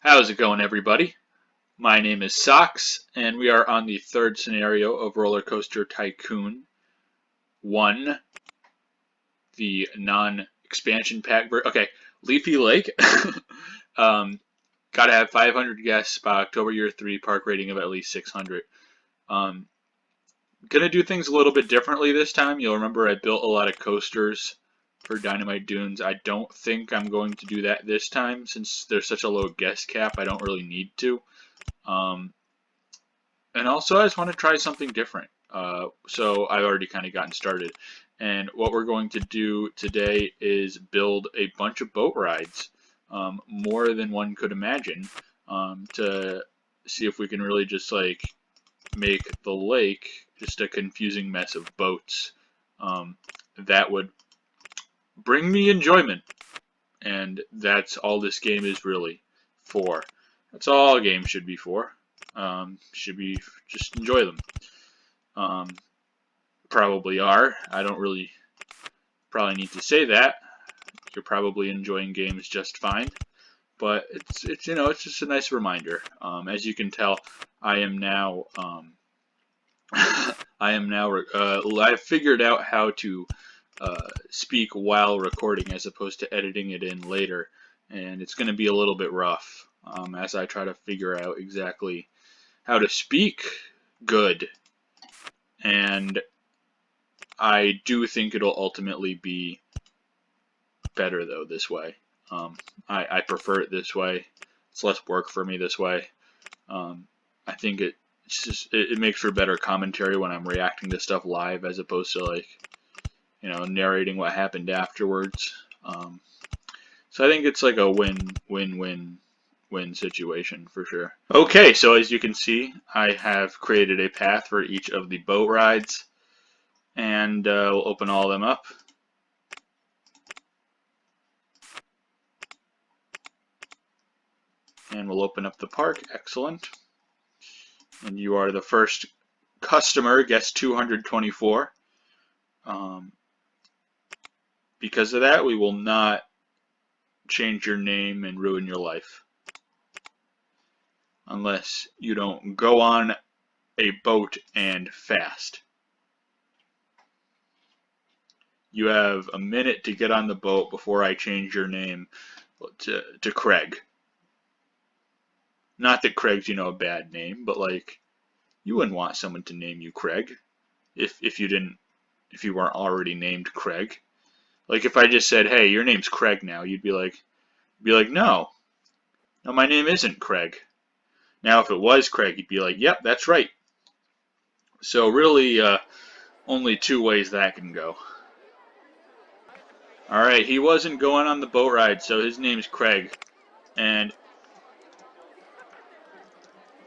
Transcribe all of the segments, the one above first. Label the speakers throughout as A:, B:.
A: How's it going, everybody? My name is Socks, and we are on the third scenario of Roller Coaster Tycoon 1, the non-expansion pack. Okay, Leafy Lake. Gotta have 500 guests by October year 3, park rating of at least 600. Gonna do things a little bit differently this time. You'll remember I built a lot of coasters for Dynamite Dunes. I don't think I'm going to do that this time since there's such a low guest cap. I don't really need to. And also, I just want to try something different. So I've already kind of gotten started. And what we're going to do today is build a bunch of boat rides, more than one could imagine, to see if we can really just like make the lake just a confusing mess of boats. That would bring me enjoyment. And that's all this game is really for. That's all a game should be for. Should be just enjoy them. Probably are. I don't really probably need to say that. You're probably enjoying games just fine. But it's it's just a nice reminder. As you can tell, I am now I've figured out how to speak while recording as opposed to editing it in later, and it's going to be a little bit rough as I try to figure out exactly how to speak good. And I do think it'll ultimately be better though this way. I prefer it this way. It's less work for me this way. I think it makes for better commentary when I'm reacting to stuff live as opposed to like narrating what happened afterwards. So I think it's like a win-win-win situation for sure. Okay, so as you can see, I have created a path for each of the boat rides, and we'll open all of them up. And we'll open up the park. Excellent. And you are the first customer, guest 224. Because of that, we will not change your name and ruin your life. Unless you don't go on a boat and fast. You have a minute to get on the boat before I change your name to Craig. Not that Craig's, a bad name, but like, you wouldn't want someone to name you Craig if you weren't already named Craig. Like if I just said, "Hey, your name's Craig now," you'd be like, "No, my name isn't Craig." Now, if it was Craig, you'd be like, "Yep, that's right." So really, only two ways that can go. All right, he wasn't going on the boat ride, so his name's Craig, and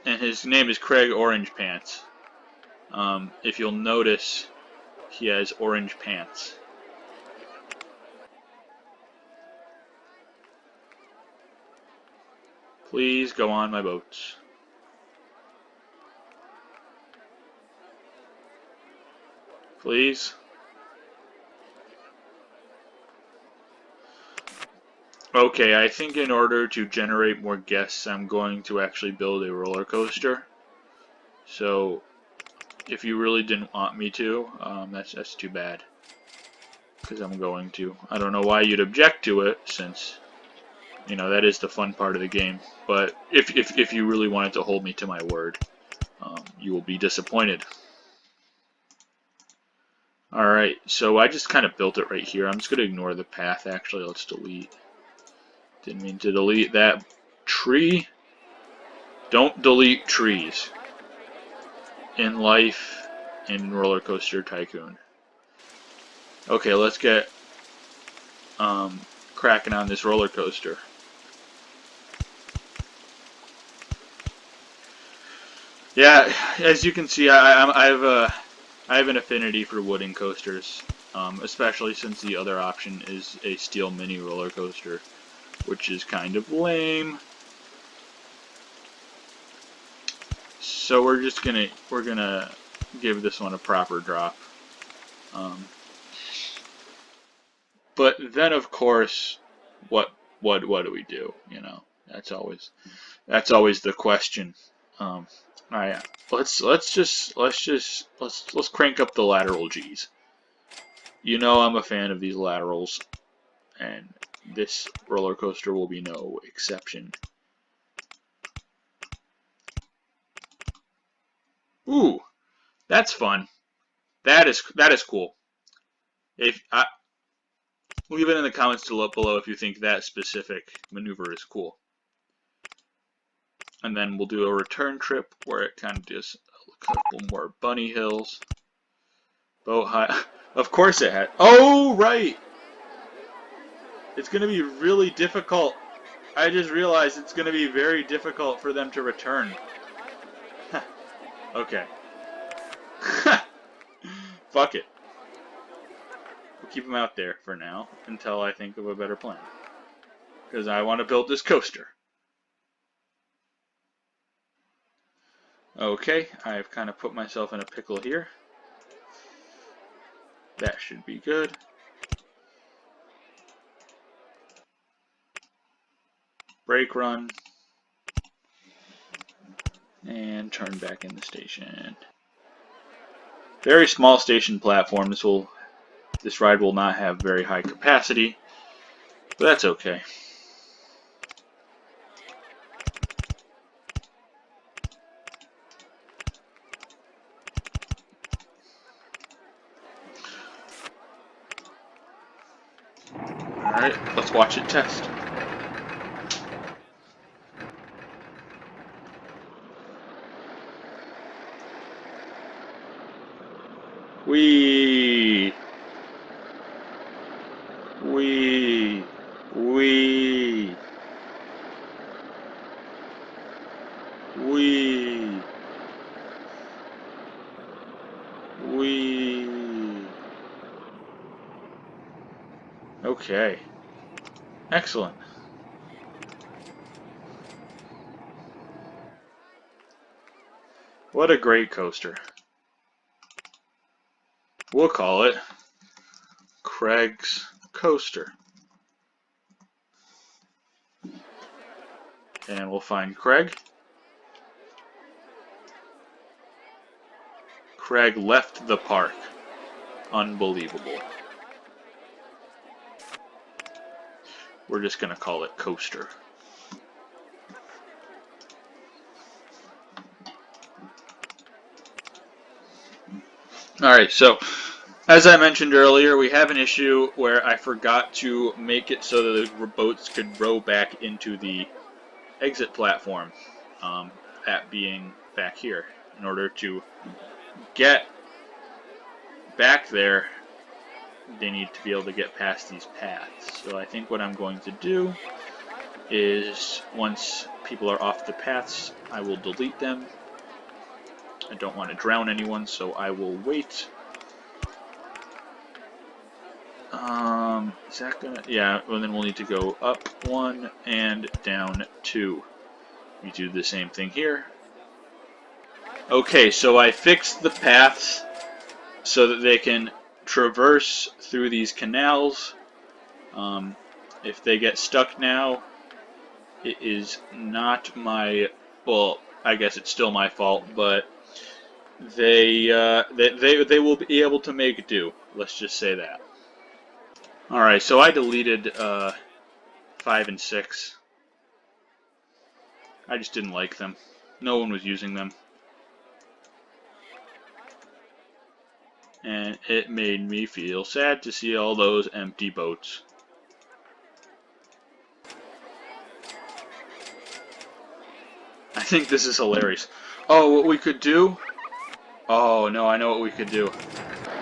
A: his name is Craig Orange Pants. If you'll notice, he has orange pants. Please go on my boats. Please. Okay, I think in order to generate more guests, I'm going to actually build a roller coaster. So, if you really didn't want me to, that's too bad. Because I'm going to. I don't know why you'd object to it, since that is the fun part of the game. But if you really wanted to hold me to my word, you will be disappointed. Alright, so I just kind of built it right here. I'm just going to ignore the path, actually. Let's delete. Didn't mean to delete that tree. Don't delete trees in life and in Roller Coaster Tycoon. Okay, let's get cracking on this roller coaster. Yeah, as you can see, I have an affinity for wooden coasters, especially since the other option is a steel mini roller coaster, which is kind of lame. So we're gonna give this one a proper drop. But then of course, what do we do? That's always the question. All right, let's crank up the lateral G's. You know I'm a fan of these laterals, and this roller coaster will be no exception. Ooh, that's fun. That is cool. Leave it in the comments below if you think that specific maneuver is cool. And then we'll do a return trip where it kind of does a couple more bunny hills. Boat high. Of course it had. Oh, right! It's going to be really difficult. I just realized it's going to be very difficult for them to return. Okay. Fuck it. We'll keep them out there for now until I think of a better plan. Because I want to build this coaster. Okay, I've kind of put myself in a pickle here. That should be good. Brake run. And turn back in the station. Very small station platform. This ride will not have very high capacity, but that's okay. Alright, let's watch it test. Wee! Wee! Wee! Wee! Wee! Okay. Excellent. What a great coaster. We'll call it Craig's Coaster. And we'll find Craig. Craig left the park. Unbelievable. We're just going to call it Coaster. Alright, so as I mentioned earlier, we have an issue where I forgot to make it so that the boats could row back into the exit platform, that being back here. In order to get back there, they need to be able to get past these paths. So I think what I'm going to do is, once people are off the paths, I will delete them. I don't want to drown anyone, so I will wait. Is that gonna... Yeah, well then we'll need to go up 1 and down 2. We do the same thing here. Okay, so I fixed the paths so that they can traverse through these canals. If they get stuck now, it is not my... Well, I guess it's still my fault, but they will be able to make do. Let's just say that. Alright, so I deleted 5 and 6. I just didn't like them. No one was using them. And it made me feel sad to see all those empty boats. I think this is hilarious. Oh, what we could do? Oh, no, I know what we could do.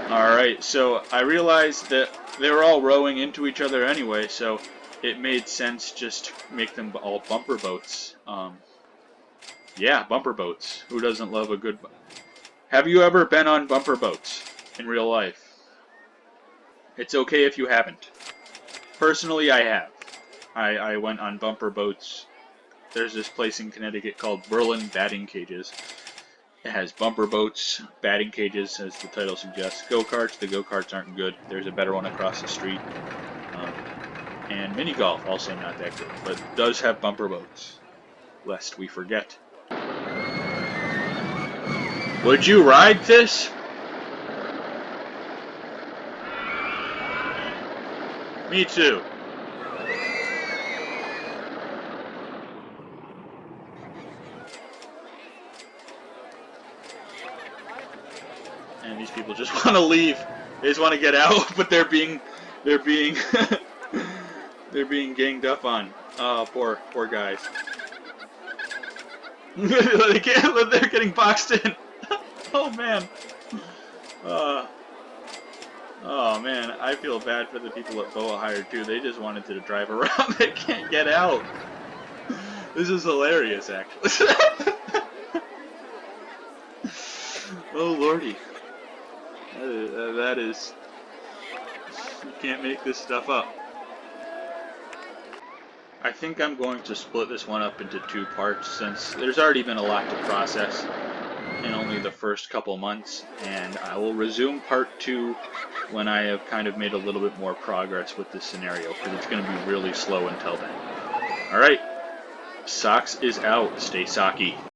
A: Alright, so I realized that they were all rowing into each other anyway, so it made sense just to make them all bumper boats. Yeah, bumper boats. Who doesn't love a good... Have you ever been on bumper boats in real life? It's okay if you haven't. Personally, I have. I went on bumper boats. There's this place in Connecticut called Berlin Batting Cages. It has bumper boats, batting cages, as the title suggests. Go-karts. The go-karts aren't good. There's a better one across the street. And mini golf, also not that good, but does have bumper boats, lest we forget. Would you ride this? Me too. And these people just want to leave. They just want to get out, but they're being they're being ganged up on. Oh, poor guys. They can't. They're getting boxed in. Oh man. Oh man, I feel bad for the people at Boa Hire too. They just wanted to drive around. They can't get out. This is hilarious, actually. Oh lordy. That is. You can't make this stuff up. I think I'm going to split this one up into 2 parts since there's already been a lot to process in only the first couple months, and I will resume part 2 when I have kind of made a little bit more progress with this scenario, because it's going to be really slow until then. Alright, Socks is out. Stay socky.